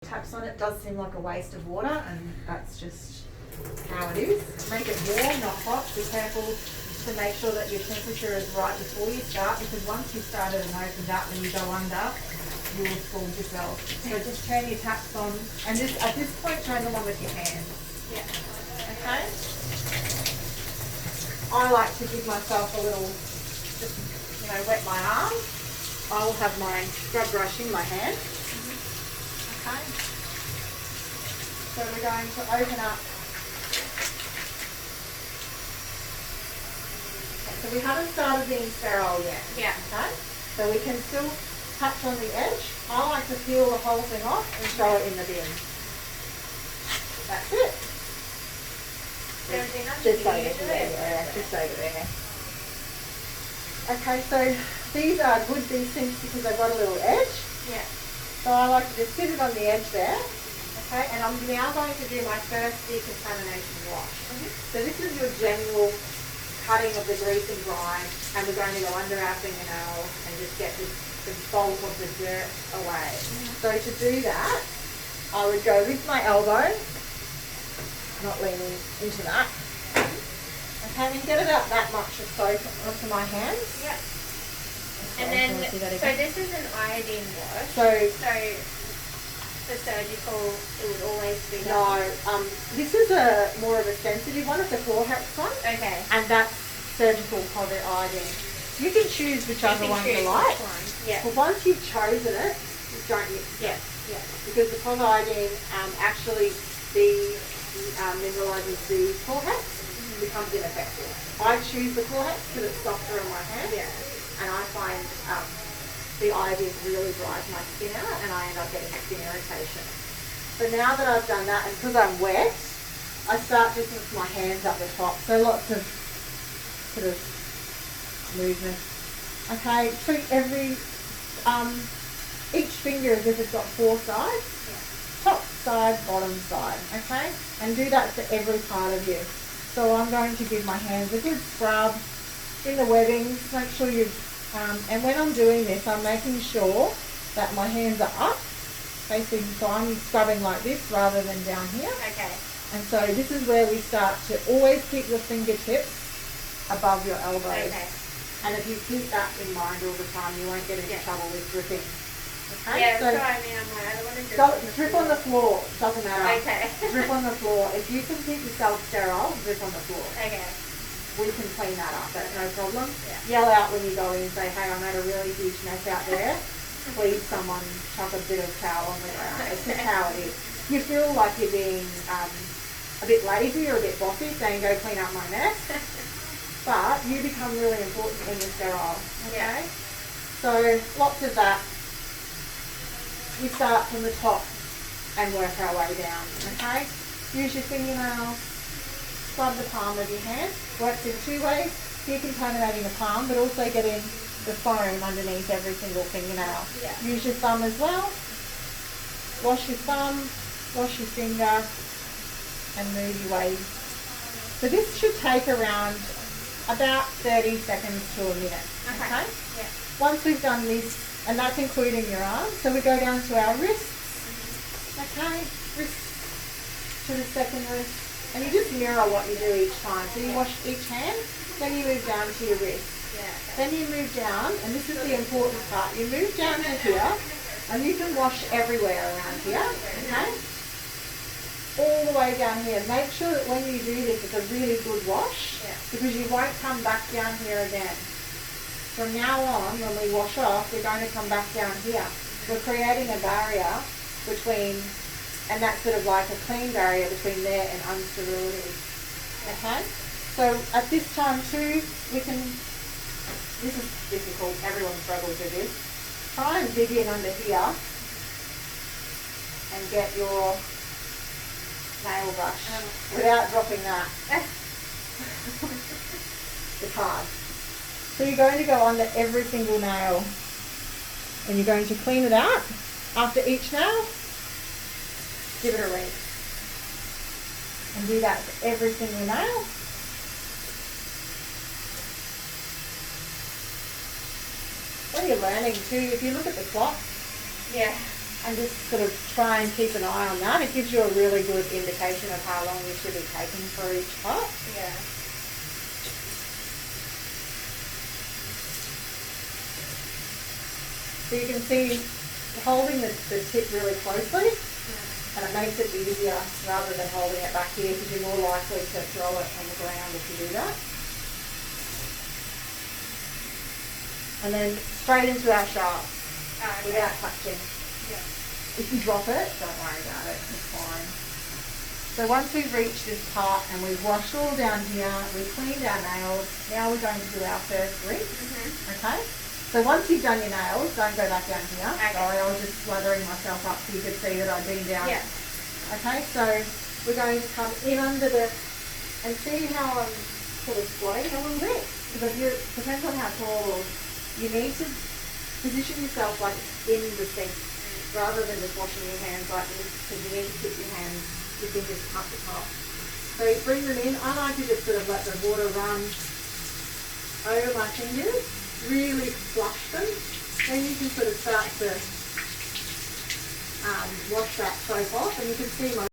Taps on it does seem like a waste of water, and that's just how it is. Make it warm, not hot. Be careful to make sure that your temperature is right before you start, because once you started and opened up and you go under, you will scald yourself. So just turn your taps on, and at this point turn them on with your hands. Yeah. Okay? I like to give myself a little, just, wet my arm. I will have my scrub brush in my hand. Okay. So we're going to open up. Okay, so we haven't started being sterile yet. Yeah. Okay. So we can still touch on the edge. I like to peel the whole thing off and throw it in the bin. That's it. Just over there, yeah, just over there. Okay, so these are good, these things, because they've got a little edge. Yeah. So I like to just sit it on the edge there. Okay, and I'm now going to do my first decontamination wash. So this is your general cutting of the grease and grime, and we're going to go under our fingernails and just get the bulk of the dirt away. So to do that, I would go with my elbow, not leaning into that. Okay, and get about that much of soap onto my hands. Yeah. Okay, And then, so this is an iodine wash. So for surgical, it would always be no, done. this is more of a sensitive one, it's a Chlorhex one. Okay. And that's surgical poly iodine. You can choose whichever one you like. Yeah. But once you've chosen it, don't mix it. Yeah. Because the poly iodine actually mineralizes the Chlorhex, becomes ineffective. I choose the Chlorhex because it's softer on my hand. Yeah. And I find the iodine really dries my skin out, and I end up getting skin irritation. So now that I've done that, and because I'm wet, I start just with my hands up the top. So lots of sort of movement. Okay, treat each finger as if it's got 4 sides. Yeah. Top side, bottom side. Okay, and do that for every part of you. So I'm going to give my hands a good scrub in the webbings. Make sure you've and when I'm doing this, I'm making sure that my hands are up, facing, so I'm scrubbing like this rather than down here. Okay. And so this is where we start to always keep your fingertips above your elbows. Okay. And if you keep that in mind all the time, you won't get into trouble with dripping. Okay? Yeah, so I don't want to drip on the floor, doesn't matter. Okay. Drip on the floor. If you can keep yourself sterile, drip on the floor. Okay. We can clean that up, that's no problem. Yeah. Yell out when you go in and say, hey, I made a really huge mess out there. Please someone chuck a bit of towel on the ground. It's just how it is. You feel like you're being a bit lazy or a bit bossy, saying go clean up my mess. But you become really important when you're sterile. Okay? Yeah. So lots of that. We start from the top and work our way down. Okay? Use your fingernails. Scrub the palm of your hand. Works in 2 ways. Decontaminating the palm, but also getting the foam underneath every single fingernail. Yeah. Use your thumb as well. Wash your thumb, wash your finger, and move your way. So this should take around about 30 seconds to a minute. Okay? Yeah. Once we've done this, and that's including your arms, so we go down to our wrists. Okay? Wrist to the second wrist. And you just mirror what you do each time. So you wash each hand, then you move down to your wrist. Yeah. Then you move down, and this is the important part. You move down to here, and you can wash everywhere around here, okay? All the way down here. Make sure that when you do this, it's a really good wash, because you won't come back down here again. From now on, when we wash off, we're going to come back down here. We're creating a barrier between, and that's sort of like a clean barrier between there and unsterility. Okay? So at this time too, we can, this is difficult, everyone struggles with this. Try and dig in under here and get your nail brush without dropping that. It's hard. So you're going to go under every single nail and you're going to clean it out. After each nail, give it a rinse. And do that for every single nail. When you're learning too, if you look at the clock, Yeah. and just sort of try and keep an eye on that. It gives you a really good indication of how long you should be taking for each part. Yeah. So you can see holding the tip really closely, and it makes it easier rather than holding it back here, because you're more likely to throw it on the ground if you do that. And then straight into our shafts without touching. Yeah. If you drop it, don't worry about it, it's fine. So once we've reached this part and we've washed all down here, we've cleaned our nails, now we're going to do our first rinse, okay? So once you've done your nails, don't go back down here. Okay. Sorry, I was just slathering myself up so you could see that I'd been down. Yeah. Okay, so we're going to come in under the, and see how I'm sort of squatting a little bit, because it depends on how tall, you need to position yourself like in the sink, rather than just washing your hands like this, because you need to keep your fingers up the top. So you bring them in. I like to just sort of let the water run over my fingers, really flush them. Then you can sort of start to wash that soap off, and you can see my